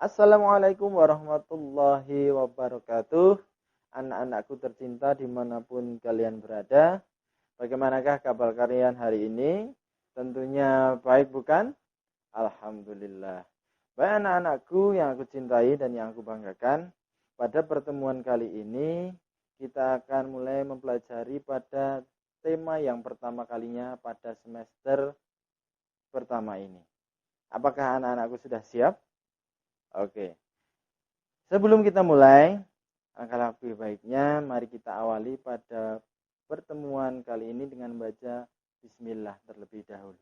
Assalamualaikum warahmatullahi wabarakatuh. Anak-anakku tercinta dimanapun kalian berada. Bagaimanakah kabar kalian hari ini? Tentunya baik bukan? Alhamdulillah. Baik anak-anakku yang aku cintai dan yang aku banggakan. Pada pertemuan kali ini kita akan mulai mempelajari pada tema yang pertama kalinya pada semester pertama ini. Apakah anak-anakku sudah siap? Oke. Sebelum kita mulai, alangkah lebih baiknya mari kita awali pada pertemuan kali ini dengan membaca bismillah terlebih dahulu.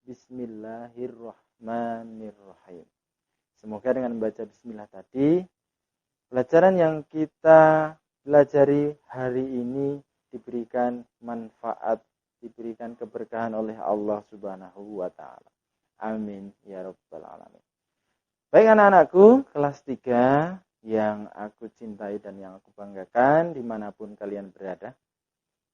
Bismillahirrahmanirrahim. Semoga dengan membaca bismillah tadi, pelajaran yang kita pelajari hari ini diberikan manfaat, diberikan keberkahan oleh Allah Subhanahu wa taala. Amin ya rabbal alamin. Baik anak-anakku, kelas 3 yang aku cintai dan yang aku banggakan dimanapun kalian berada.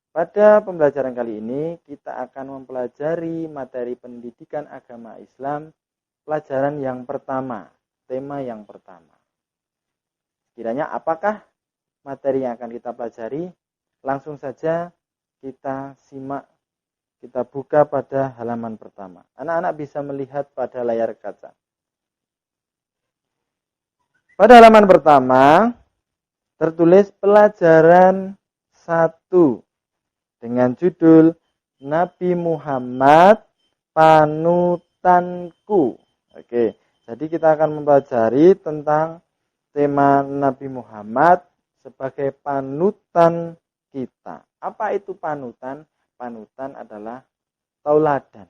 Pada pembelajaran kali ini kita akan mempelajari materi pendidikan agama Islam, pelajaran yang pertama, tema yang pertama. Kiranya apakah materi yang akan kita pelajari? Langsung saja kita simak, kita buka pada halaman pertama. Anak-anak bisa melihat pada layar kaca. Pada halaman pertama tertulis pelajaran 1 dengan judul Nabi Muhammad Panutanku. Oke, jadi kita akan mempelajari tentang tema Nabi Muhammad sebagai panutan kita. Apa itu panutan? Panutan adalah tauladan,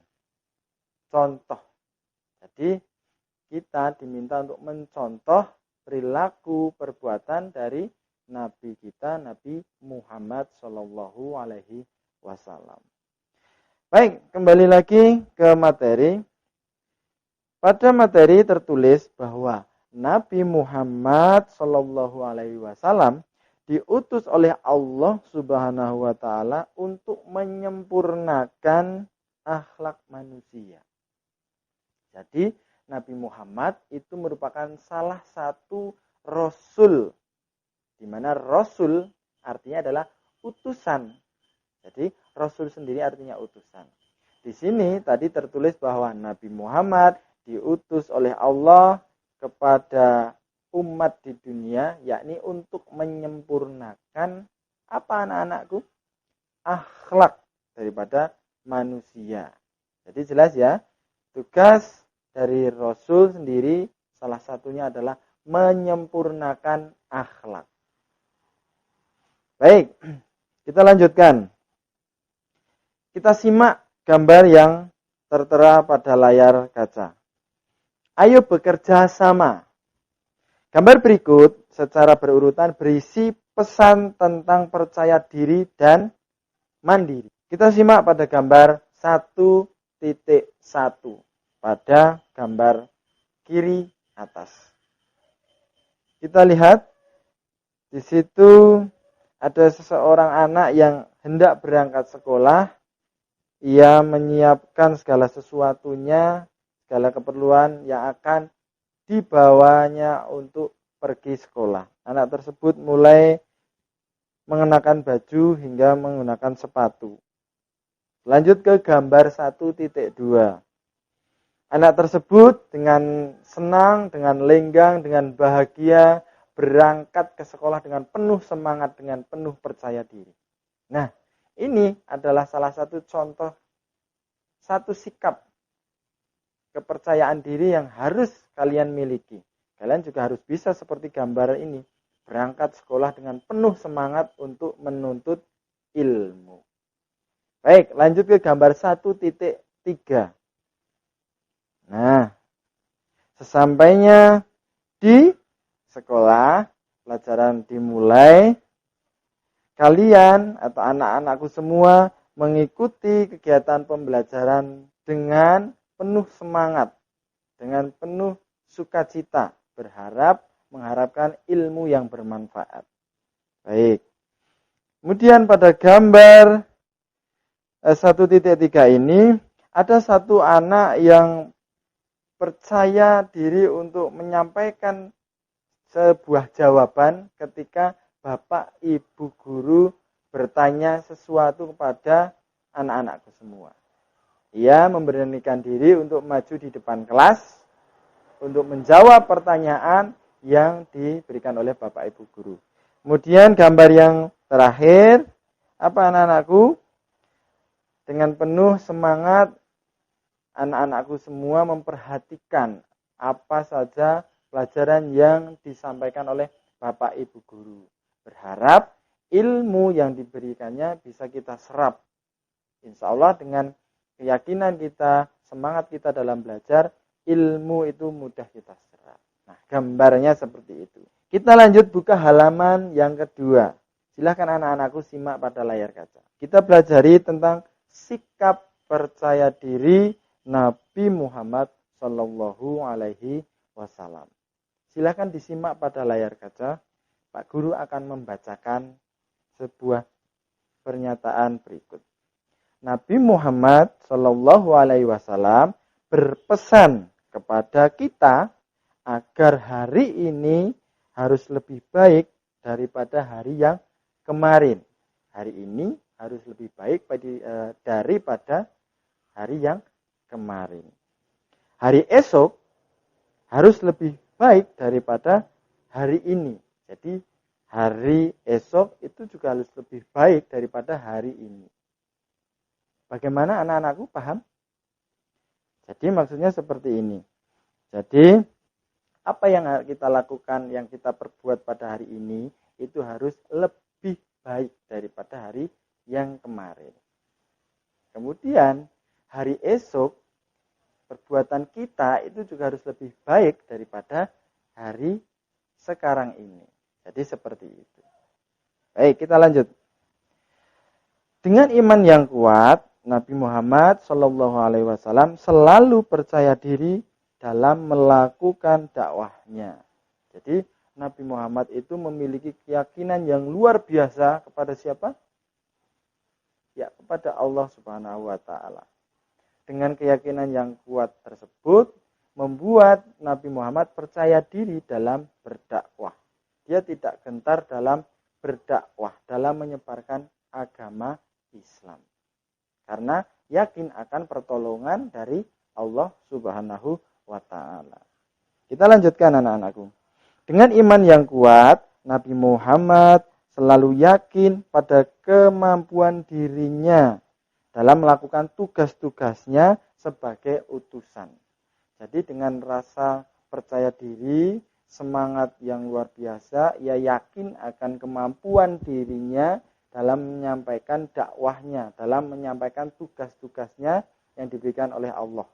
contoh. Jadi kita diminta untuk mencontoh perilaku perbuatan dari Nabi kita, Nabi Muhammad Shallallahu Alaihi Wasallam. Baik, kembali lagi ke materi. Pada materi tertulis bahwa Nabi Muhammad Shallallahu Alaihi Wasallam diutus oleh Allah Subhanahu Wa Taala untuk menyempurnakan akhlak manusia. Jadi Nabi Muhammad itu merupakan salah satu rasul, di mana rasul artinya adalah utusan. Jadi rasul sendiri artinya utusan. Di sini tadi tertulis bahwa Nabi Muhammad diutus oleh Allah kepada umat di dunia, yakni untuk menyempurnakan apa anak-anakku? Akhlak daripada manusia. Jadi jelas ya, tugas dari Rasul sendiri salah satunya adalah menyempurnakan akhlak. Baik, kita lanjutkan. Kita simak gambar yang tertera pada layar kaca. Ayo bekerja sama. Gambar berikut secara berurutan berisi pesan tentang percaya diri dan mandiri. Kita simak pada gambar 1.1. Pada gambar kiri atas. Kita lihat di situ ada seseorang anak yang hendak berangkat sekolah. Ia menyiapkan segala sesuatunya, segala keperluan yang akan dibawanya untuk pergi sekolah. Anak tersebut mulai mengenakan baju hingga menggunakan sepatu. Lanjut ke gambar 1.2. Anak tersebut dengan senang, dengan lenggang, dengan bahagia berangkat ke sekolah dengan penuh semangat, dengan penuh percaya diri. Nah, ini adalah salah satu contoh, satu sikap kepercayaan diri yang harus kalian miliki. Kalian juga harus bisa seperti gambar ini, berangkat sekolah dengan penuh semangat untuk menuntut ilmu. Baik, lanjut ke gambar 1.3. Nah, sesampainya di sekolah, pelajaran dimulai, kalian atau anak-anakku semua mengikuti kegiatan pembelajaran dengan penuh semangat, dengan penuh sukacita, mengharapkan ilmu yang bermanfaat. Baik. Kemudian pada gambar 1.3 ini, ada satu anak yang percaya diri untuk menyampaikan sebuah jawaban ketika bapak, ibu, guru bertanya sesuatu kepada anak-anakku semua. Ia memberanikan diri untuk maju di depan kelas untuk menjawab pertanyaan yang diberikan oleh bapak, ibu, guru. Kemudian gambar yang terakhir, apa anak-anakku? Dengan penuh semangat anak-anakku semua memperhatikan apa saja pelajaran yang disampaikan oleh bapak, ibu, guru. Berharap ilmu yang diberikannya bisa kita serap. Insya Allah dengan keyakinan kita, semangat kita dalam belajar, ilmu itu mudah kita serap. Nah, gambarnya seperti itu. Kita lanjut buka halaman yang kedua. Silahkan anak-anakku simak pada layar kaca. Kita pelajari tentang sikap percaya diri Nabi Muhammad Shallallahu Alaihi Wasallam. Silahkan disimak pada layar kaca. Pak Guru akan membacakan sebuah pernyataan berikut. Nabi Muhammad Shallallahu Alaihi Wasallam berpesan kepada kita agar hari ini harus lebih baik daripada hari yang kemarin. Hari ini harus lebih baik daripada hari yang kemarin. Hari esok harus lebih baik daripada hari ini. Jadi hari esok itu juga harus lebih baik daripada hari ini. Bagaimana anak-anakku paham? Jadi maksudnya seperti ini. Jadi apa yang kita lakukan, yang kita perbuat pada hari ini itu harus lebih baik daripada hari yang kemarin. Kemudian hari esok perbuatan kita itu juga harus lebih baik daripada hari sekarang ini. Jadi seperti itu. Baik, kita lanjut. Dengan iman yang kuat, Nabi Muhammad Shallallahu Alaihi Wasallam selalu percaya diri dalam melakukan dakwahnya. Jadi Nabi Muhammad itu memiliki keyakinan yang luar biasa kepada siapa? Ya, kepada Allah Subhanahu Wa Taala. Dengan keyakinan yang kuat tersebut membuat Nabi Muhammad percaya diri dalam berdakwah. Dia tidak gentar dalam berdakwah, dalam menyebarkan agama Islam. Karena yakin akan pertolongan dari Allah Subhanahu wa Ta'ala. Kita lanjutkan anak-anakku. Dengan iman yang kuat, Nabi Muhammad selalu yakin pada kemampuan dirinya dalam melakukan tugas-tugasnya sebagai utusan. Jadi dengan rasa percaya diri, semangat yang luar biasa, ia yakin akan kemampuan dirinya dalam menyampaikan dakwahnya, dalam menyampaikan tugas-tugasnya yang diberikan oleh Allah.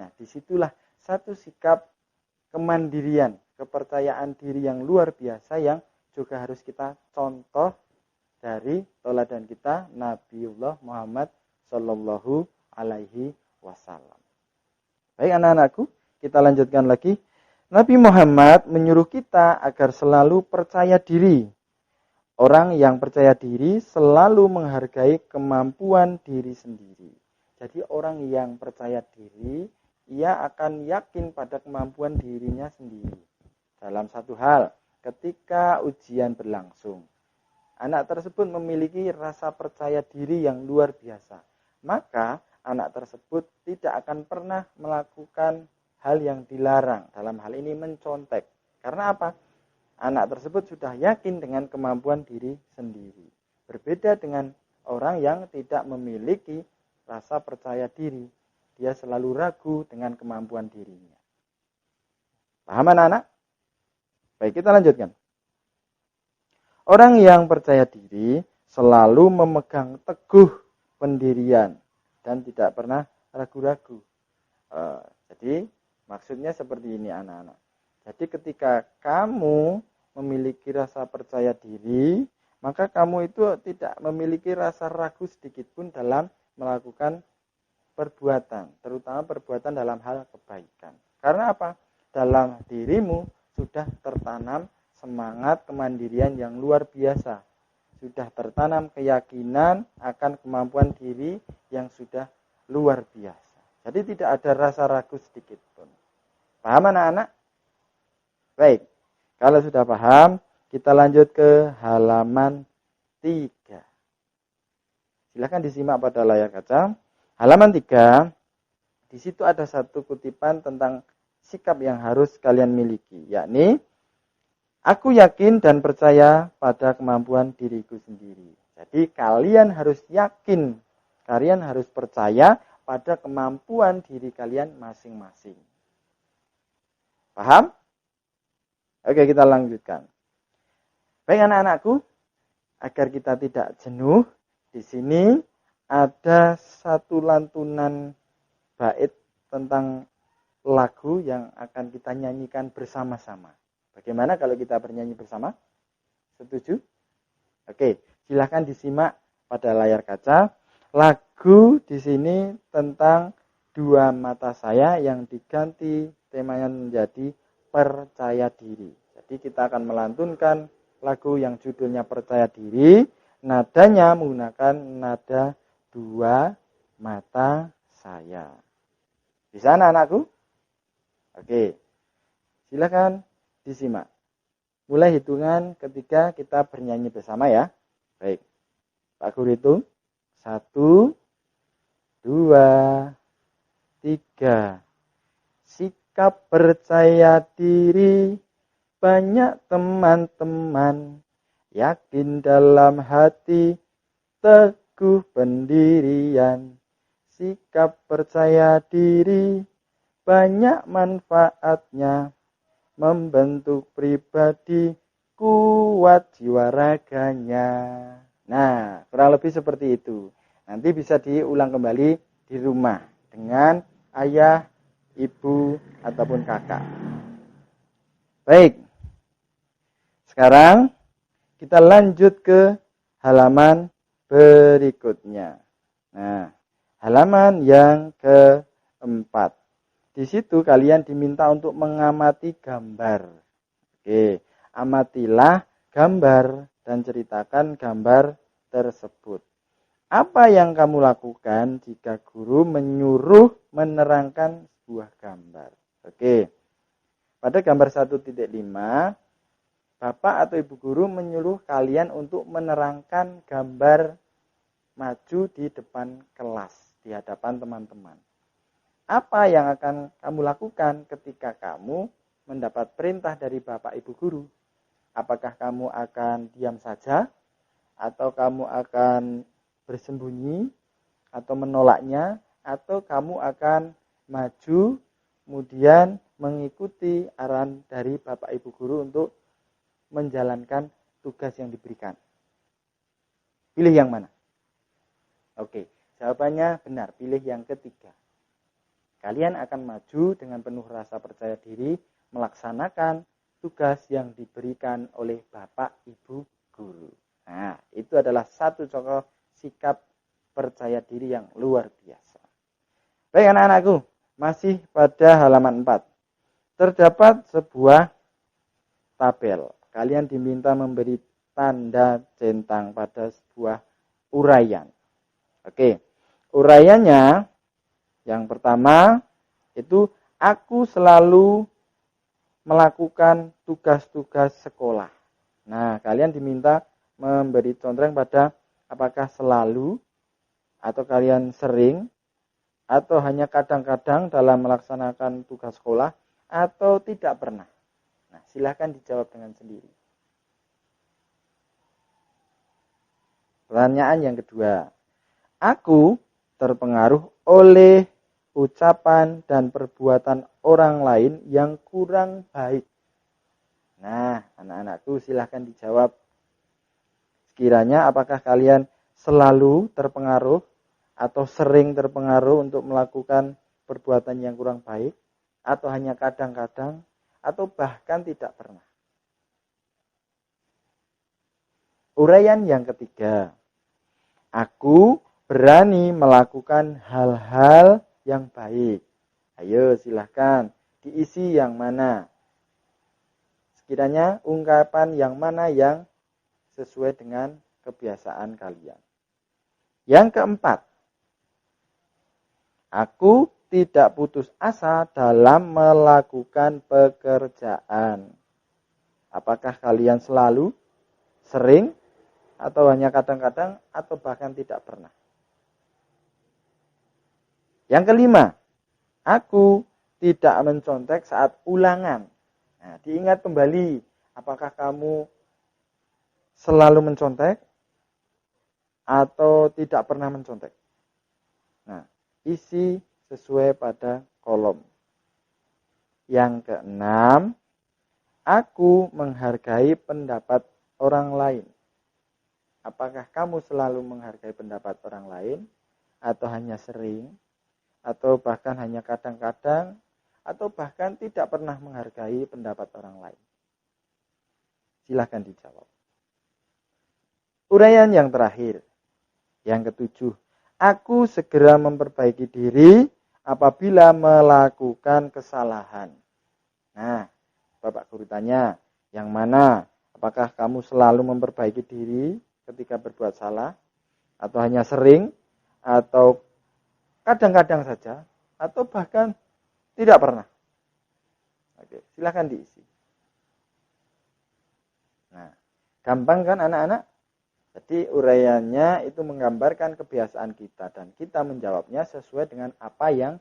Nah, disitulah satu sikap kemandirian, kepercayaan diri yang luar biasa yang juga harus kita contoh dari tauladan kita Nabiullah Muhammad Shallallahu Alaihi Wasallam. Baik anak-anakku, kita lanjutkan lagi. Nabi Muhammad menyuruh kita agar selalu percaya diri. Orang yang percaya diri selalu menghargai kemampuan diri sendiri. Jadi orang yang percaya diri, ia akan yakin pada kemampuan dirinya sendiri. Dalam satu hal, ketika ujian berlangsung, anak tersebut memiliki rasa percaya diri yang luar biasa. Maka anak tersebut tidak akan pernah melakukan hal yang dilarang. Dalam hal ini mencontek. Karena apa? Anak tersebut sudah yakin dengan kemampuan diri sendiri. Berbeda dengan orang yang tidak memiliki rasa percaya diri. Dia selalu ragu dengan kemampuan dirinya. Paham anak-anak? Baik, kita lanjutkan. Orang yang percaya diri selalu memegang teguh pendirian dan tidak pernah ragu-ragu. Jadi maksudnya seperti ini anak-anak. Jadi ketika kamu memiliki rasa percaya diri, maka kamu itu tidak memiliki rasa ragu sedikit pun dalam melakukan perbuatan, terutama perbuatan dalam hal kebaikan. Karena apa? Dalam dirimu sudah tertanam semangat kemandirian yang luar biasa. Sudah tertanam keyakinan akan kemampuan diri yang sudah luar biasa. Jadi tidak ada rasa ragu sedikit pun. Paham anak-anak? Baik, kalau sudah paham, kita lanjut ke halaman 3. Silahkan disimak pada layar kaca. Halaman 3, di situ ada satu kutipan tentang sikap yang harus kalian miliki, yakni aku yakin dan percaya pada kemampuan diriku sendiri. Jadi kalian harus yakin, kalian harus percaya pada kemampuan diri kalian masing-masing. Paham? Oke, kita lanjutkan. Baik anak-anakku, agar kita tidak jenuh, di sini ada satu lantunan bait tentang lagu yang akan kita nyanyikan bersama-sama. Bagaimana kalau kita bernyanyi bersama? Setuju? Oke, silahkan disimak pada layar kaca. Lagu di sini tentang dua mata saya yang diganti temanya menjadi percaya diri. Jadi kita akan melantunkan lagu yang judulnya percaya diri. Nadanya menggunakan nada dua mata saya. Bisa anak-anakku? Oke, silakan disimak. Mulai hitungan ketika kita bernyanyi bersama ya. Baik, Pak Guru hitung. 1, 2, 3. Sikap percaya diri, banyak teman-teman. Yakin dalam hati, teguh pendirian. Sikap percaya diri, banyak manfaatnya. Membentuk pribadi, kuat jiwa raganya. Nah, kurang lebih seperti itu. Nanti bisa diulang kembali di rumah dengan ayah, ibu, ataupun kakak. Baik, sekarang kita lanjut ke halaman berikutnya. Nah, halaman yang keempat. Di situ kalian diminta untuk mengamati gambar. Oke, amatilah gambar dan ceritakan gambar tersebut. Apa yang kamu lakukan jika guru menyuruh menerangkan sebuah gambar? Oke, pada gambar 1.5, Bapak atau Ibu guru menyuruh kalian untuk menerangkan gambar maju di depan kelas, di hadapan teman-teman. Apa yang akan kamu lakukan ketika kamu mendapat perintah dari Bapak Ibu guru? Apakah kamu akan diam saja? Atau kamu akan bersembunyi? Atau menolaknya? Atau kamu akan maju kemudian mengikuti arahan dari Bapak Ibu guru untuk menjalankan tugas yang diberikan? Pilih yang mana? Oke, jawabannya benar, pilih yang ketiga. Kalian akan maju dengan penuh rasa percaya diri melaksanakan tugas yang diberikan oleh Bapak Ibu guru. Nah, itu adalah satu contoh sikap percaya diri yang luar biasa. Baik anak-anakku, masih pada halaman 4. Terdapat sebuah tabel. Kalian diminta memberi tanda centang pada sebuah uraian. Oke, uraiannya yang pertama itu aku selalu melakukan tugas-tugas sekolah. Nah, kalian diminta memberi contoh pada apakah selalu atau kalian sering atau hanya kadang-kadang dalam melaksanakan tugas sekolah atau tidak pernah. Nah, silakan dijawab dengan sendiri. Pertanyaan yang kedua. Aku terpengaruh oleh ucapan dan perbuatan orang lain yang kurang baik. Nah, anak-anakku silahkan dijawab. Sekiranya apakah kalian selalu terpengaruh atau sering terpengaruh untuk melakukan perbuatan yang kurang baik, atau hanya kadang-kadang, atau bahkan tidak pernah. Uraian yang ketiga. Aku berani melakukan hal-hal yang baik. Ayo silahkan diisi yang mana. Sekiranya ungkapan yang mana yang sesuai dengan kebiasaan kalian. Yang keempat. Aku tidak putus asa dalam melakukan pekerjaan. Apakah kalian selalu, sering, atau hanya kadang-kadang, atau bahkan tidak pernah? Yang kelima, aku tidak mencontek saat ulangan. Nah, diingat kembali, apakah kamu selalu mencontek atau tidak pernah mencontek? Nah, isi sesuai pada kolom. Yang keenam, aku menghargai pendapat orang lain. Apakah kamu selalu menghargai pendapat orang lain, atau hanya sering, atau bahkan hanya kadang-kadang, atau bahkan tidak pernah menghargai pendapat orang lain? Silahkan dijawab. Uraian yang terakhir, yang ketujuh, aku segera memperbaiki diri apabila melakukan kesalahan. Nah, Bapak Guru tanya, yang mana? Apakah kamu selalu memperbaiki diri ketika berbuat salah? Atau hanya sering? Atau kadang-kadang saja? Atau bahkan tidak pernah? Oke, silakan diisi. Nah, gampang kan anak-anak? Jadi uraiannya itu menggambarkan kebiasaan kita dan kita menjawabnya sesuai dengan apa yang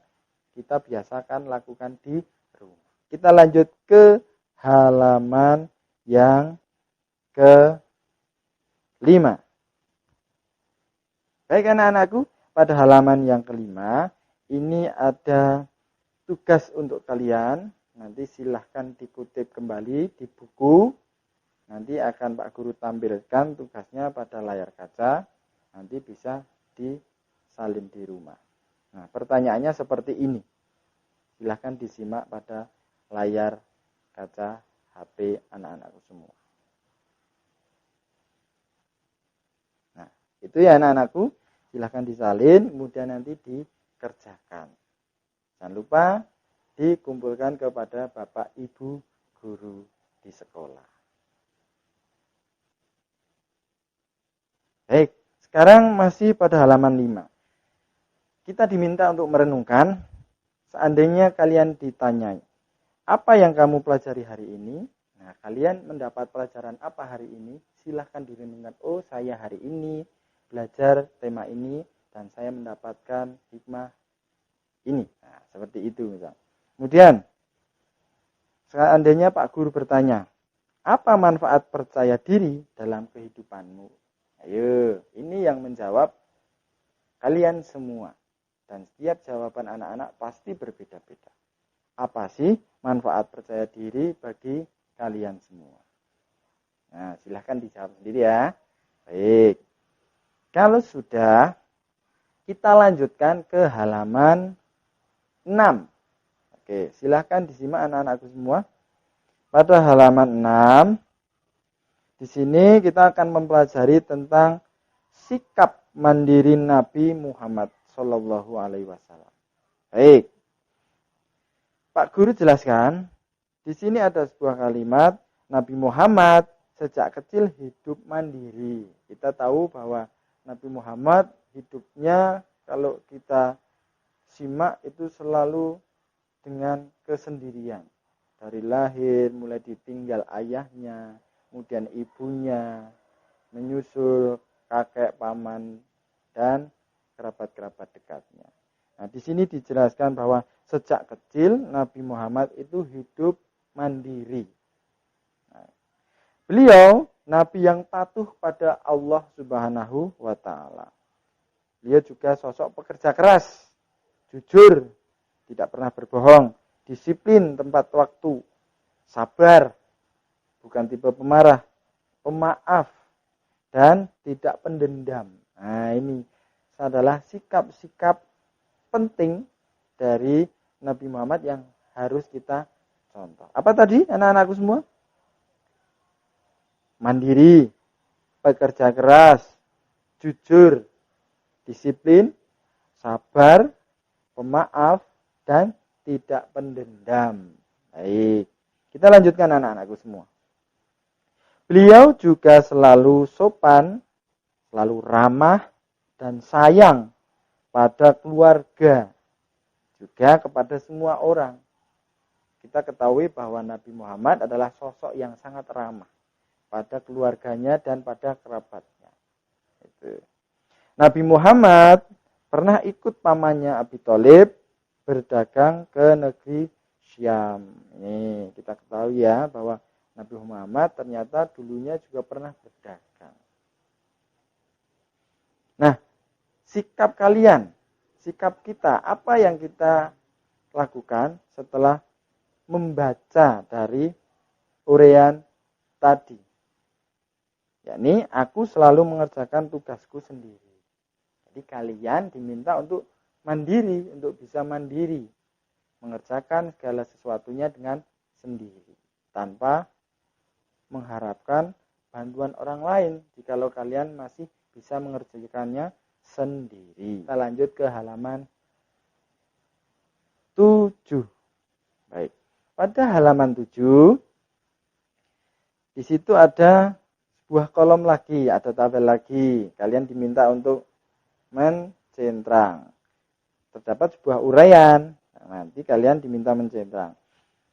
kita biasakan lakukan di rumah. Kita lanjut ke halaman yang ke-5. Baik anak-anakku, pada halaman yang ke-5 ini ada tugas untuk kalian. Nanti silahkan dikutip kembali di buku. Nanti akan Pak Guru tampilkan tugasnya pada layar kaca. Nanti bisa disalin di rumah. Nah, pertanyaannya seperti ini. Silahkan disimak pada layar kaca HP anak-anakku semua. Nah, itu ya anak-anakku. Silahkan disalin, kemudian nanti dikerjakan. Jangan lupa dikumpulkan kepada Bapak Ibu guru di sekolah. Baik, sekarang masih pada halaman 5. Kita diminta untuk merenungkan, seandainya kalian ditanyai, apa yang kamu pelajari hari ini? Nah, kalian mendapat pelajaran apa hari ini? Silahkan direnungkan, oh saya hari ini belajar tema ini, dan saya mendapatkan hikmah ini. Nah, seperti itu misal. Kemudian, seandainya Pak Guru bertanya, apa manfaat percaya diri dalam kehidupanmu? Ayo, ini yang menjawab kalian semua. Dan setiap jawaban anak-anak pasti berbeda-beda. Apa sih manfaat percaya diri bagi kalian semua? Nah, silahkan dijawab sendiri ya. Baik. Kalau sudah, kita lanjutkan ke halaman 6. Oke, silahkan disimak anak-anakku semua. Pada halaman 6, di sini kita akan mempelajari tentang sikap mandiri Nabi Muhammad Shallallahu Alaihi Wasallam. Baik, Pak Guru jelaskan. Di sini ada sebuah kalimat, Nabi Muhammad sejak kecil hidup mandiri. Kita tahu bahwa Nabi Muhammad hidupnya kalau kita simak itu selalu dengan kesendirian. Dari lahir mulai ditinggal ayahnya, kemudian ibunya, menyusul kakek, paman, dan kerabat-kerabat dekatnya. Nah, di sini dijelaskan bahwa sejak kecil Nabi Muhammad itu hidup mandiri. Nah, beliau Nabi yang patuh pada Allah Subhanahu wa Ta'ala. Beliau juga sosok pekerja keras, jujur, tidak pernah berbohong, disiplin tempat waktu, sabar, bukan tipe pemarah, pemaaf, dan tidak pendendam. Nah, ini adalah sikap-sikap penting dari Nabi Muhammad yang harus kita contoh. Apa tadi anak-anakku semua? Mandiri, pekerja keras, jujur, disiplin, sabar, pemaaf, dan tidak pendendam. Baik, kita lanjutkan anak-anakku semua. Beliau juga selalu sopan, selalu ramah, dan sayang pada keluarga. juga kepada semua orang. Kita ketahui bahwa Nabi Muhammad adalah sosok yang sangat ramah pada keluarganya dan pada kerabatnya. Itu. Nabi Muhammad pernah ikut pamannya Abi Thalib berdagang ke negeri Syam. Ini kita ketahui ya bahwa Nabi Muhammad ternyata dulunya juga pernah berdagang. Nah, sikap kalian, sikap kita, apa yang kita lakukan setelah membaca dari uraian tadi? Yakni aku selalu mengerjakan tugasku sendiri. Jadi kalian diminta untuk mandiri, untuk bisa mandiri. Mengerjakan segala sesuatunya dengan sendiri. Tanpa mengharapkan bantuan orang lain. Jikalau kalian masih bisa mengerjakannya sendiri. Kita lanjut ke halaman 7. Baik. Pada halaman 7, di situ ada sebuah kolom lagi, ada tabel lagi. Kalian diminta untuk mencentrang. Terdapat sebuah uraian. Nanti kalian diminta mencentrang.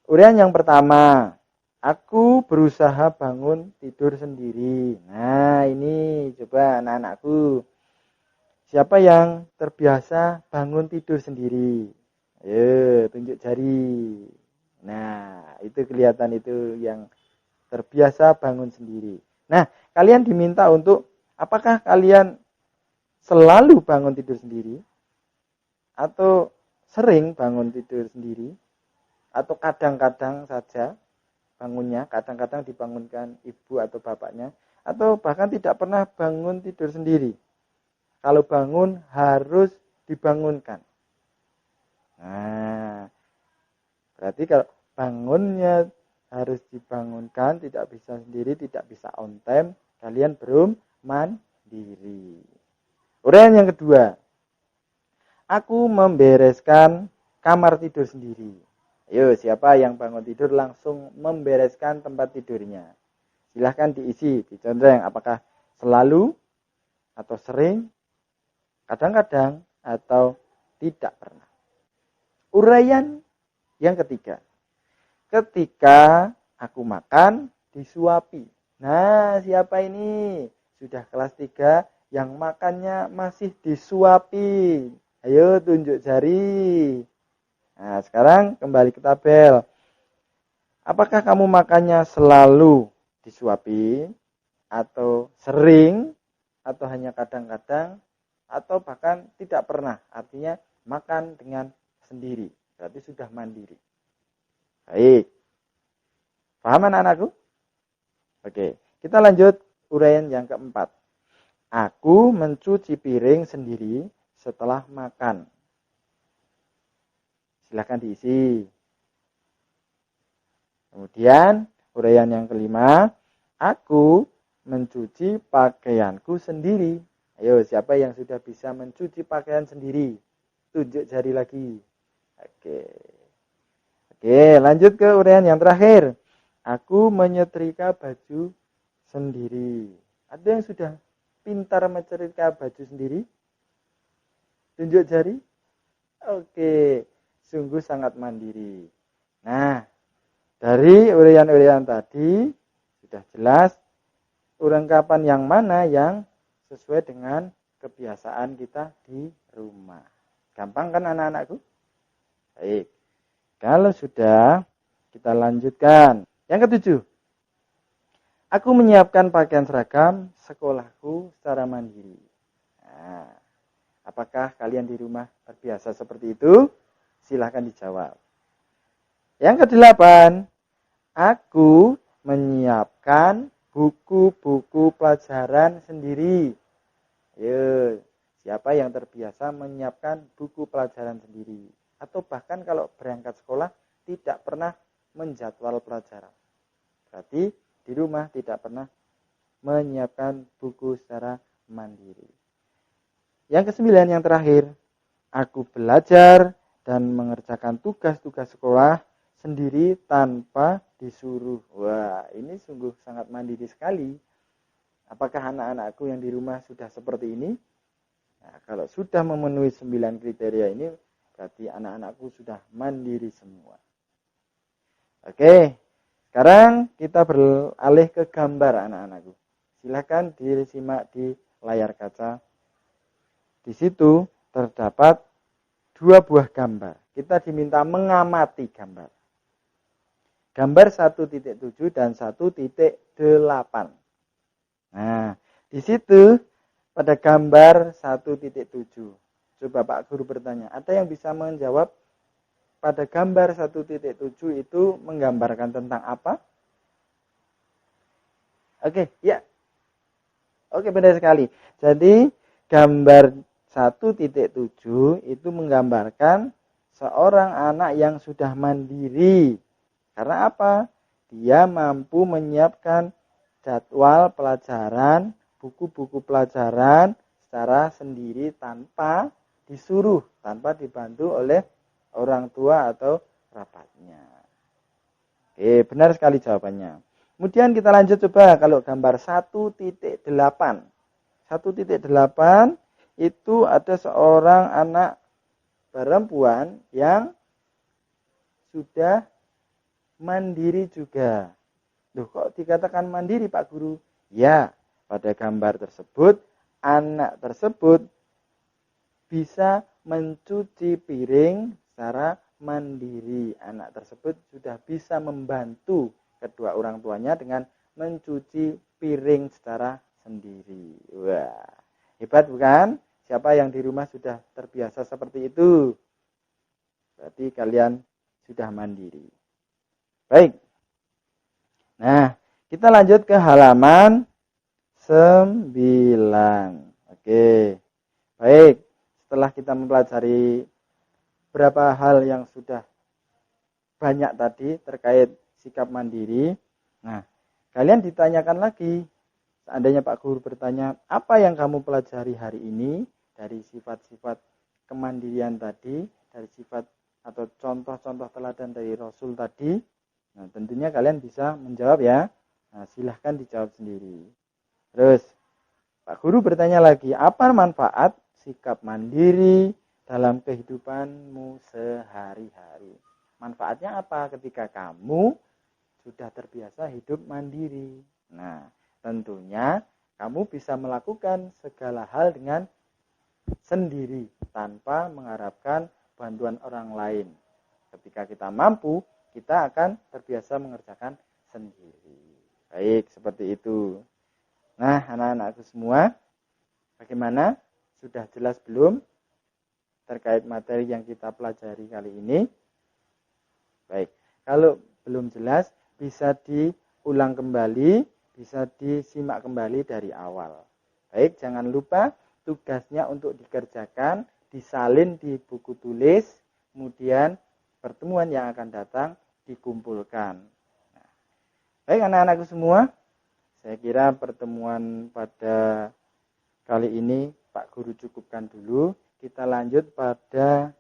Uraian yang pertama, aku berusaha bangun tidur sendiri. Nah, ini coba anak-anakku. Siapa yang terbiasa bangun tidur sendiri? Ayo, tunjuk jari. Nah, itu kelihatan itu yang terbiasa bangun sendiri. Nah, kalian diminta untuk, apakah kalian selalu bangun tidur sendiri? Atau sering bangun tidur sendiri? Atau kadang-kadang saja bangunnya, kadang-kadang dibangunkan ibu atau bapaknya? Atau bahkan tidak pernah bangun tidur sendiri? Kalau bangun harus dibangunkan. Nah, berarti kalau bangunnya harus dibangunkan, tidak bisa sendiri, tidak bisa on time, kalian belum mandiri. Uraian yang kedua, aku membereskan kamar tidur sendiri. Ayo, siapa yang bangun tidur langsung membereskan tempat tidurnya? Silahkan diisi, dicontreng, apakah selalu atau sering, kadang-kadang, atau tidak pernah. Uraian yang ketiga, ketika aku makan disuapi. Nah, siapa ini? Sudah kelas 3 yang makannya masih disuapi. Ayo tunjuk jari. Nah, sekarang kembali ke tabel. Apakah kamu makannya selalu disuapi? Atau sering? Atau hanya kadang-kadang? Atau bahkan tidak pernah? Artinya makan dengan sendiri. Berarti sudah mandiri. Baik. Paham anak-anakku? Oke, kita lanjut uraian yang keempat. Aku mencuci piring sendiri setelah makan. Silahkan diisi. Kemudian uraian yang kelima, aku mencuci pakaianku sendiri. Ayo, siapa yang sudah bisa mencuci pakaian sendiri? Tunjuk jari lagi. Oke, lanjut ke uraian yang terakhir. Aku menyetrika baju sendiri. Ada yang sudah pintar menyetrika baju sendiri? Tunjuk jari. Oke, sungguh sangat mandiri. Nah, dari uraian-uraian tadi sudah jelas ungkapan yang mana yang sesuai dengan kebiasaan kita di rumah. Gampang kan anak-anakku? Baik. Kalau sudah, kita lanjutkan. Yang ketujuh, aku menyiapkan pakaian seragam sekolahku secara mandiri. Nah, apakah kalian di rumah terbiasa seperti itu? Silahkan dijawab. Yang kedelapan, aku menyiapkan buku-buku pelajaran sendiri. Ayo, siapa yang terbiasa menyiapkan buku pelajaran sendiri? Atau bahkan kalau berangkat sekolah tidak pernah menjadwal pelajaran. Berarti di rumah tidak pernah menyiapkan buku secara mandiri. Yang kesembilan, yang terakhir, aku belajar dan mengerjakan tugas-tugas sekolah sendiri tanpa disuruh. Wah, ini sungguh sangat mandiri sekali. Apakah anak-anakku yang di rumah sudah seperti ini? Nah, kalau sudah memenuhi 9 kriteria ini, Berarti anak-anakku sudah mandiri semua. Oke, sekarang kita beralih ke gambar anak-anakku. Silahkan disimak di layar kaca. Di situ terdapat 2 buah gambar. Kita diminta mengamati gambar. Gambar 1.7 dan 1.8. Nah, di situ pada gambar 1.7. Coba Pak Guru bertanya, ada yang bisa menjawab pada gambar 1.7 itu menggambarkan tentang apa? Oke, ya. Oke, benar sekali. Jadi, gambar 1.7 itu menggambarkan seorang anak yang sudah mandiri. Karena apa? Dia mampu menyiapkan jadwal pelajaran, buku-buku pelajaran secara sendiri tanpa disuruh, tanpa dibantu oleh orang tua atau kerabatnya. Oke, benar sekali jawabannya. Kemudian kita lanjut coba kalau gambar 1.8. 1.8 itu ada seorang anak perempuan yang sudah mandiri juga. Loh, kok dikatakan mandiri Pak Guru? Ya, pada gambar tersebut, anak tersebut bisa mencuci piring secara mandiri. Anak tersebut sudah bisa membantu kedua orang tuanya dengan mencuci piring secara sendiri. Wah, hebat bukan? Siapa yang di rumah sudah terbiasa seperti itu? Berarti kalian sudah mandiri. Baik. Nah, kita lanjut ke halaman 9. Oke. Baik. Setelah kita mempelajari beberapa hal yang sudah banyak tadi terkait sikap mandiri. Nah, kalian ditanyakan lagi. Seandainya Pak Guru bertanya, apa yang kamu pelajari hari ini dari sifat-sifat kemandirian tadi, dari sifat atau contoh-contoh teladan dari Rasul tadi? Nah, tentunya kalian bisa menjawab ya. Nah, silahkan dijawab sendiri. Terus, Pak Guru bertanya lagi, apa manfaat sikap mandiri dalam kehidupanmu sehari-hari? Manfaatnya apa ketika kamu sudah terbiasa hidup mandiri? Nah, tentunya kamu bisa melakukan segala hal dengan sendiri tanpa mengharapkan bantuan orang lain. Ketika kita mampu, kita akan terbiasa mengerjakan sendiri. Baik, seperti itu. Nah, anak-anakku semua, bagaimana? Sudah jelas belum terkait materi yang kita pelajari kali ini? Baik, kalau belum jelas, bisa diulang kembali, bisa disimak kembali dari awal. Baik, jangan lupa tugasnya untuk dikerjakan, disalin di buku tulis, kemudian pertemuan yang akan datang dikumpulkan. Nah, baik anak-anakku semua, saya kira pertemuan pada kali ini Pak Guru cukupkan dulu. Kita lanjut pada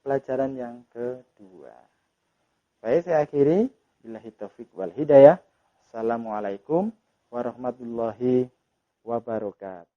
pelajaran yang kedua. Baik, saya akhiri. Billahi taufiq wal hidayah. Assalamualaikum warahmatullahi wabarakatuh.